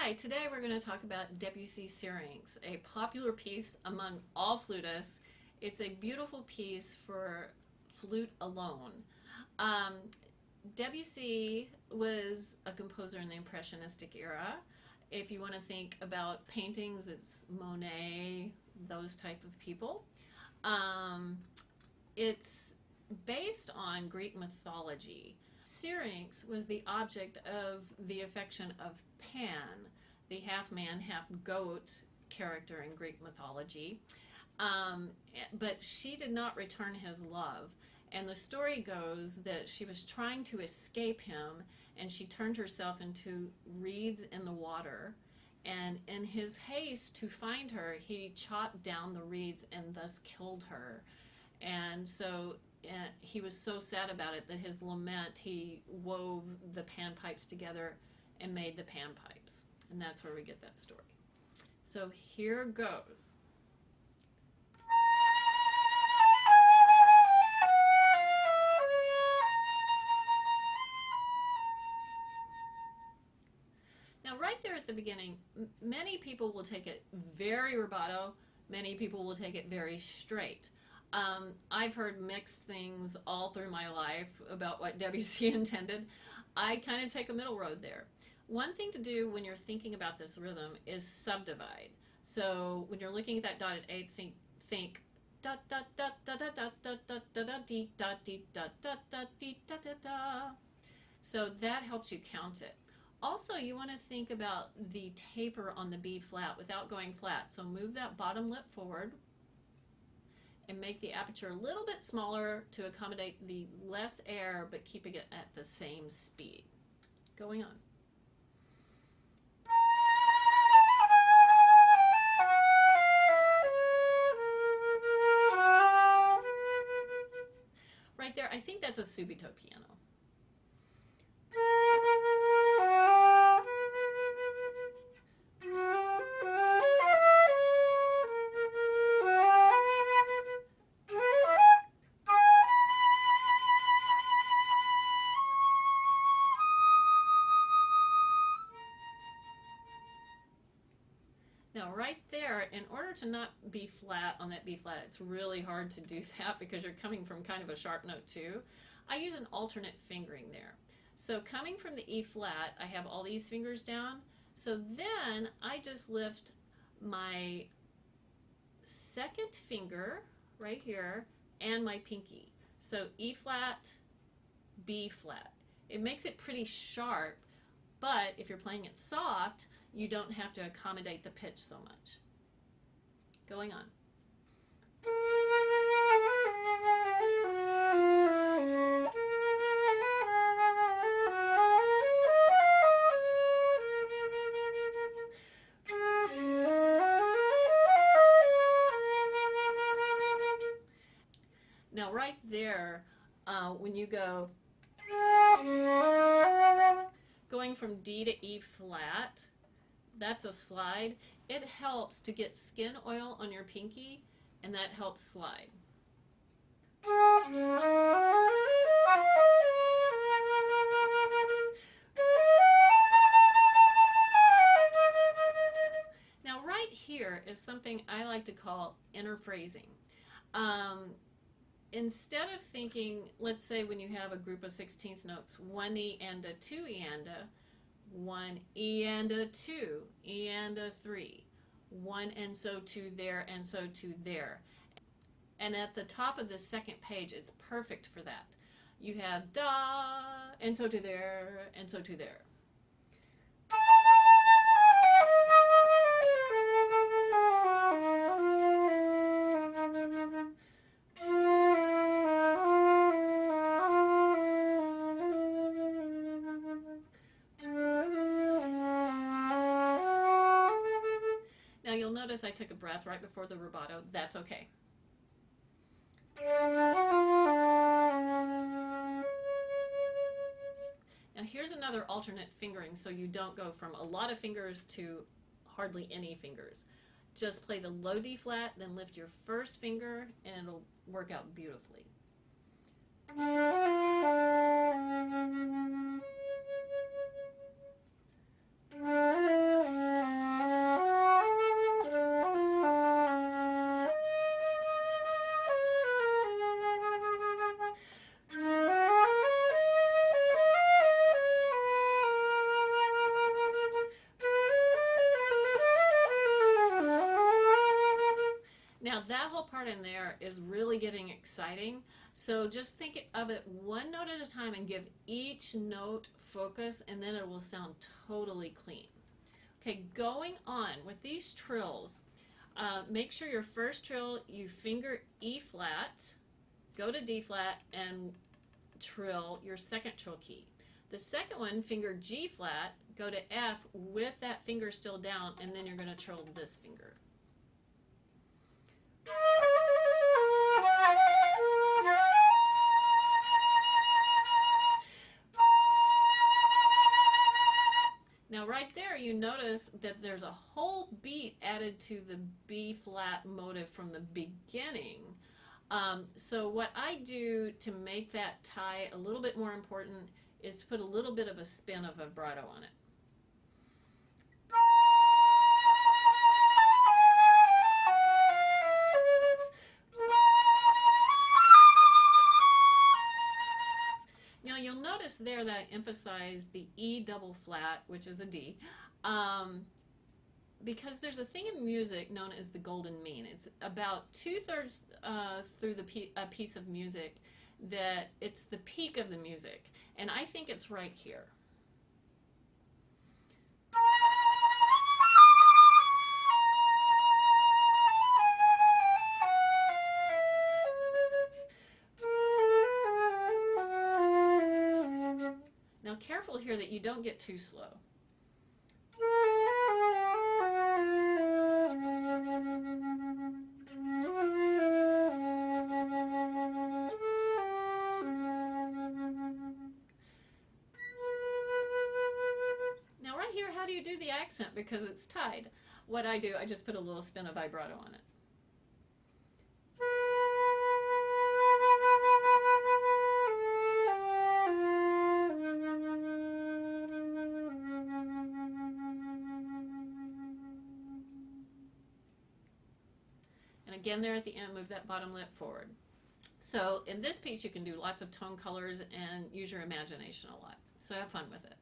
Hi, today we're going to talk about Debussy's Syrinx, a popular piece among all flutists. It's a beautiful piece for flute alone. Um, Debussy was a composer in the Impressionistic era. If you want to think about paintings, it's Monet, those type of people. It's based on Greek mythology. Syrinx was the object of the affection of Pan, the half man, half goat character in Greek mythology. But she did not return his love. And the story goes that she was trying to escape him and she turned herself into reeds in the water. And in his haste to find her, he chopped down the reeds and thus killed her. And so he was so sad about it that his lament, he wove the panpipes together and made the panpipes. And that's where we get that story. So here goes. Now right there at the beginning, many people will take it very rubato, many people will take it very straight. I've heard mixed things all through my life about what Debussy intended. I kind of take a middle road there. One thing to do when you're thinking about this rhythm is subdivide. So when you're looking at that dotted eighth, think da da da da da da da da da da dee da dee da da da dee da da da. So that helps you count it. Also, you want to think about the taper on the B flat without going flat. So move that bottom lip forward and make the aperture a little bit smaller to accommodate the less air, but keeping it at the same speed. Going on. Right there, I think that's a subito piano. Now right there, in order to not be flat on that B flat, it's really hard to do that because you're coming from kind of a sharp note too. I use an alternate fingering there. So coming from the E flat, I have all these fingers down. So then I just lift my second finger right here and my pinky. So E flat, B flat. It makes it pretty sharp, but if you're playing it soft, you don't have to accommodate the pitch so much. Going on. Now right there, when you go going from D to E flat, that's a slide. It helps to get skin oil on your pinky, and that helps slide. Now right here is something I like to call inner phrasing. Instead of thinking, let's say when you have a group of 16th notes, 1 E and a 2 E and a, 1 E and a 2, E and a 3, 1 and so 2 there and so 2 there. And at the top of the second page, it's perfect for that. You have da and so 2 there and so 2 there. Now you'll notice I took a breath right before the rubato. That's okay. Now here's another alternate fingering so you don't go from a lot of fingers to hardly any fingers. Just play the low D flat, then lift your first finger and it'll work out beautifully. that whole part in there is really getting exciting. So just think of it one note at a time and give each note focus, and then it will sound totally clean. Okay, going on with these trills, make sure your first trill you finger E flat, go to D flat, and trill your second trill key. The second one, finger G flat, go to F with that finger still down, and then you're going to trill this finger. Now right there you notice that there's a whole beat added to the B flat motive from the beginning. So what I do to make that tie a little bit more important is to put a little bit of a spin of vibrato on it. Now you'll notice there that I emphasize the E double flat, which is a D, because there's a thing in music known as the golden mean. It's about 2/3 through a piece of music that it's the peak of the music, and I think it's right here. Now careful here that you don't get too slow. Now right here, how do you do the accent? Because it's tied. What I do, I just put a little spin of vibrato on it. And again there at the end, move that bottom lip forward. So in this piece you can do lots of tone colors and use your imagination a lot. So have fun with it.